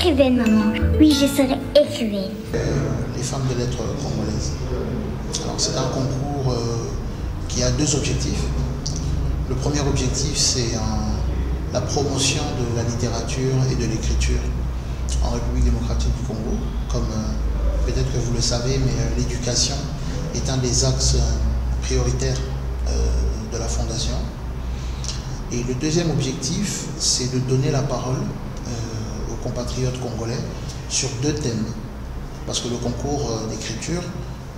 écrivaine, maman. Oui, je serai écrivaine. Les femmes de lettres congolaises. Alors, c'est un concours qui a deux objectifs. Le premier objectif, c'est la promotion de la littérature et de l'écriture en République démocratique du Congo. Comme peut-être que vous le savez, mais l'éducation est un des axes prioritaires de la Fondation. Et le deuxième objectif, c'est de donner la parole aux compatriotes congolais sur deux thèmes. Parce que le concours d'écriture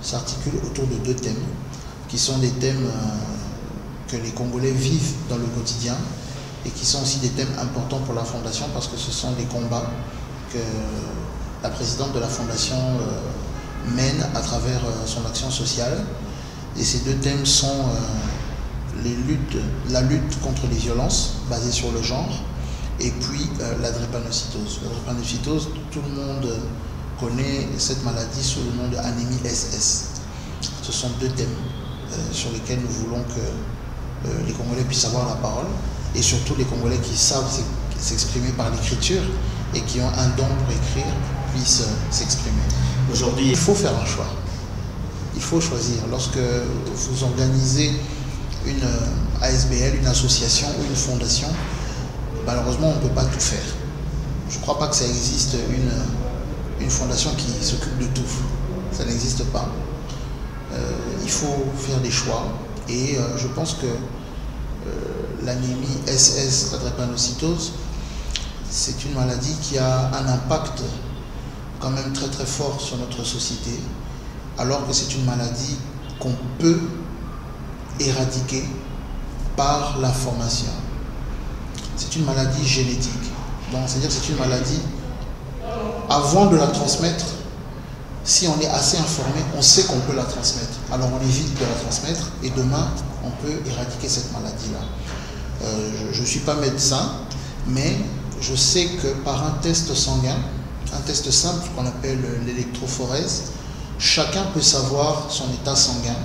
s'articule autour de deux thèmes, qui sont des thèmes que les Congolais vivent dans le quotidien et qui sont aussi des thèmes importants pour la Fondation parce que ce sont des combats que la présidente de la Fondation mène à travers son action sociale. Et ces deux thèmes sont la lutte contre les violences basées sur le genre et puis la drépanocytose. La drépanocytose, tout le monde connaît cette maladie sous le nom d'anémie SS. Ce sont deux thèmes sur lesquels nous voulons que les Congolais puissent avoir la parole et surtout les Congolais qui savent s'exprimer par l'écriture et qui ont un don pour écrire puissent s'exprimer. Aujourd'hui, il faut faire un choix. Il faut choisir. Lorsque vous organisez une ASBL, une association ou une fondation, malheureusement, on ne peut pas tout faire. Je ne crois pas que ça existe une fondation qui s'occupe de tout. Ça n'existe pas. Il faut faire des choix et je pense que l'anémie SS, la drépanocytose, c'est une maladie qui a un impact quand même très très fort sur notre société, alors que c'est une maladie qu'on peut éradiquer par la formation. C'est une maladie génétique. Donc, c'est-à-dire que c'est une maladie, avant de la transmettre, si on est assez informé, on sait qu'on peut la transmettre. Alors on évite de la transmettre et demain, on peut éradiquer cette maladie-là. Je ne suis pas médecin, mais je sais que par un test sanguin, un test simple qu'on appelle l'électrophorèse, chacun peut savoir son état sanguin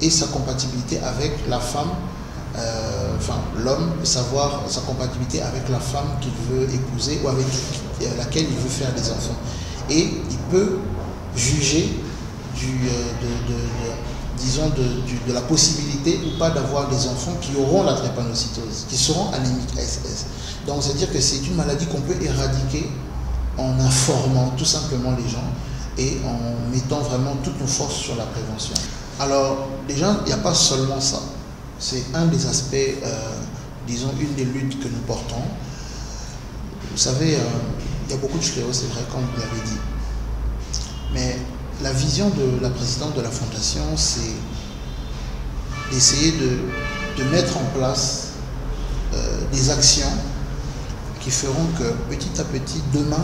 et sa compatibilité avec la femme, l'homme peut savoir sa compatibilité avec la femme qu'il veut épouser ou avec laquelle il veut faire des enfants. Et il peut juger de la possibilité ou pas d'avoir des enfants qui auront la drépanocytose, qui seront anémiques SS. Donc c'est-à-dire que c'est une maladie qu'on peut éradiquer en informant tout simplement les gens et en mettant vraiment toutes nos forces sur la prévention. Alors déjà, il n'y a pas seulement ça. C'est un des aspects, disons, une des luttes que nous portons. Vous savez, il y a beaucoup de sclérose, c'est vrai, comme vous l'avez dit. Mais la vision de la présidente de la Fondation, c'est d'essayer de mettre en place des actions qui feront que petit à petit, demain,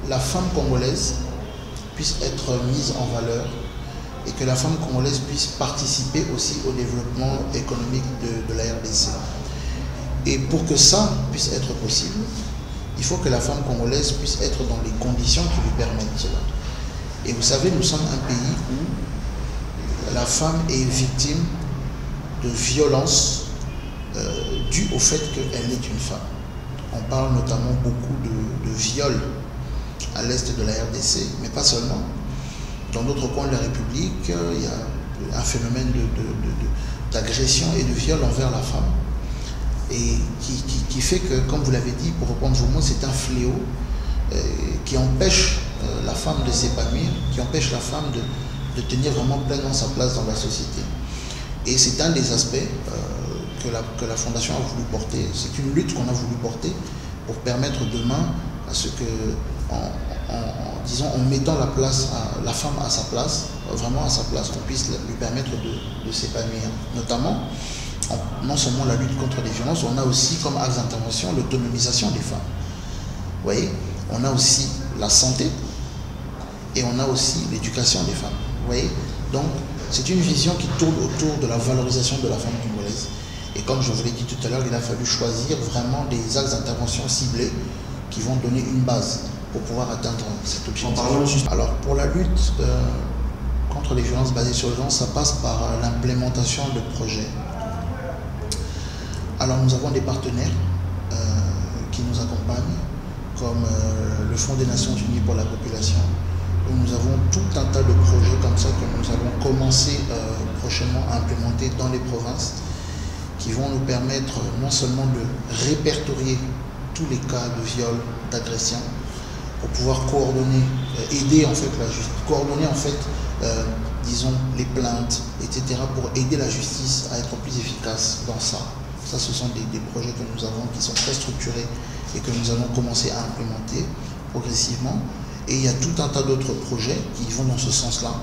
la femme congolaise puisse être mise en valeur et que la femme congolaise puisse participer aussi au développement économique de la RDC. Et pour que ça puisse être possible, il faut que la femme congolaise puisse être dans les conditions qui lui permettent cela. Et vous savez, nous sommes un pays où la femme est victime de violences dues au fait qu'elle est une femme. On parle notamment beaucoup de viols à l'est de la RDC, mais pas seulement. Dans d'autres coins de la République, il y a un phénomène d'agression et de viol envers la femme. Et qui fait que, comme vous l'avez dit, pour reprendre vos mots, c'est un fléau qui empêche la femme de s'épanouir, qui empêche la femme de tenir vraiment pleinement sa place dans la société. Et c'est un des aspects que la Fondation a voulu porter. C'est une lutte qu'on a voulu porter pour permettre demain à ce que, en mettant la femme à sa place, vraiment à sa place, qu'on puisse lui permettre de s'épanouir. Notamment, non seulement la lutte contre les violences, on a aussi comme axe d'intervention l'autonomisation des femmes. Vous voyez, on a aussi la santé et on a aussi l'éducation des femmes. Vous voyez, donc c'est une vision qui tourne autour de la valorisation de la femme congolaise. Et comme je vous l'ai dit tout à l'heure, il a fallu choisir vraiment des axes d'intervention ciblés qui vont donner une base pour pouvoir atteindre cet objectif. Alors pour la lutte contre les violences basées sur le genre, ça passe par l'implémentation de projets. Alors nous avons des partenaires qui nous accompagnent, comme le Fonds des Nations Unies pour la population, où nous avons tout un tas de projets comme ça que nous allons commencer prochainement à implémenter dans les provinces, qui vont nous permettre non seulement de répertorier tous les cas de viol, d'agression, pour pouvoir coordonner, aider en fait la justice, coordonner en fait, disons, les plaintes, etc., pour aider la justice à être plus efficace dans ça. Ça, ce sont des projets que nous avons qui sont très structurés et que nous allons commencer à implémenter progressivement. Et il y a tout un tas d'autres projets qui vont dans ce sens-là,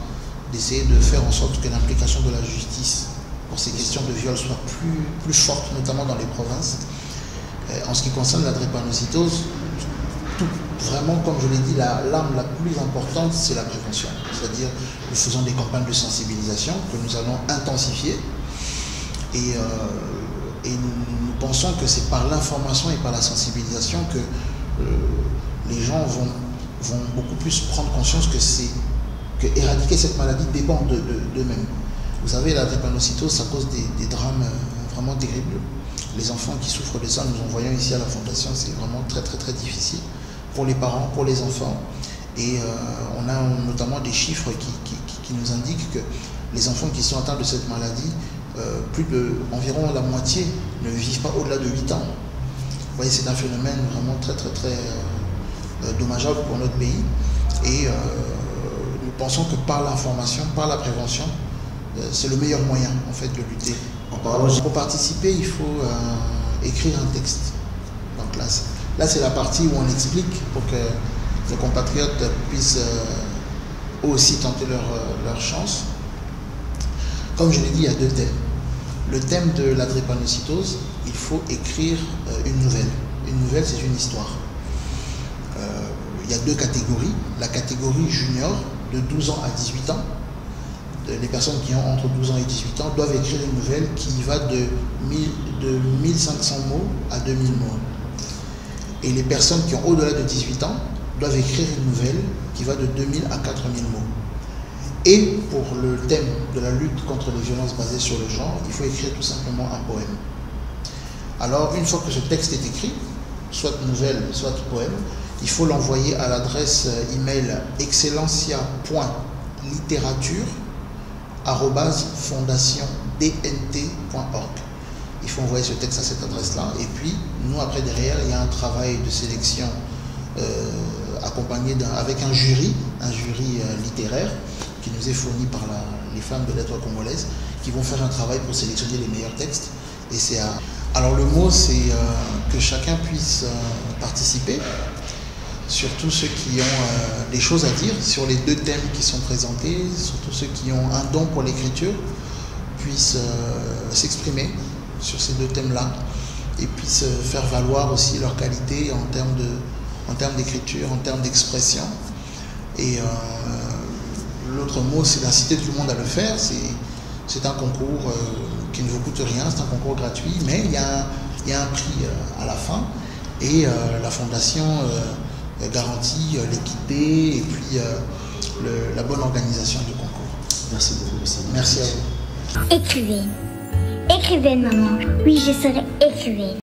d'essayer de faire en sorte que l'implication de la justice pour ces questions de viol soit plus forte, notamment dans les provinces. En ce qui concerne la drépanocytose, vraiment, comme je l'ai dit, l'arme la plus importante, c'est la prévention. C'est-à-dire, nous faisons des campagnes de sensibilisation que nous allons intensifier. Et nous pensons que c'est par l'information et par la sensibilisation que les gens vont beaucoup plus prendre conscience que éradiquer cette maladie dépend d'eux-mêmes. Vous savez, la drépanocytose, ça cause des drames vraiment terribles. Les enfants qui souffrent de ça, nous en voyons ici à la Fondation, c'est vraiment très très très difficile pour les parents, pour les enfants. Et on a notamment des chiffres qui nous indiquent que les enfants qui sont atteints de cette maladie, environ la moitié ne vivent pas au-delà de 8 ans. Vous voyez, c'est un phénomène vraiment très très très dommageable pour notre pays. Et nous pensons que par l'information, par la prévention, c'est le meilleur moyen en fait de lutter. Pour participer, il faut écrire un texte. Donc là c'est la partie où on explique pour que nos compatriotes puissent aussi tenter leur chance. Comme je l'ai dit, il y a 2 thèmes. Le thème de la drépanocytose, il faut écrire une nouvelle. Une nouvelle, c'est une histoire. Il y a 2 catégories. La catégorie junior, de 12 ans à 18 ans. Les personnes qui ont entre 12 ans et 18 ans doivent écrire une nouvelle qui va de 1500 mots à 2000 mots. Et les personnes qui ont au-delà de 18 ans doivent écrire une nouvelle qui va de 2000 à 4000 mots. Et pour le thème de la lutte contre les violences basées sur le genre, il faut écrire tout simplement un poème. Alors, une fois que ce texte est écrit, soit nouvelle, soit poème, il faut l'envoyer à l'adresse email excellencia.littérature@fondationdnt.org. Il faut envoyer ce texte à cette adresse-là. Et puis, nous, après, derrière, il y a un travail de sélection accompagné avec un jury littéraire qui nous est fourni par les femmes de lettres congolaises qui vont faire un travail pour sélectionner les meilleurs textes. Et alors, le mot, c'est que chacun puisse participer, surtout ceux qui ont des choses à dire sur les 2 thèmes qui sont présentés, surtout ceux qui ont un don pour l'écriture, puissent s'exprimer sur ces 2 thèmes-là et puissent faire valoir aussi leur qualité en termes d'écriture, en termes d'expression. Et l'autre mot, c'est d'inciter tout le monde à le faire. C'est un concours qui ne vous coûte rien, c'est un concours gratuit, mais il y a un prix à la fin. Et la Fondation garantit l'équité et puis la bonne organisation du concours. Merci beaucoup. Merci à vous. Écrivaine. Écrivaine, maman. Oui, je serai écrivaine.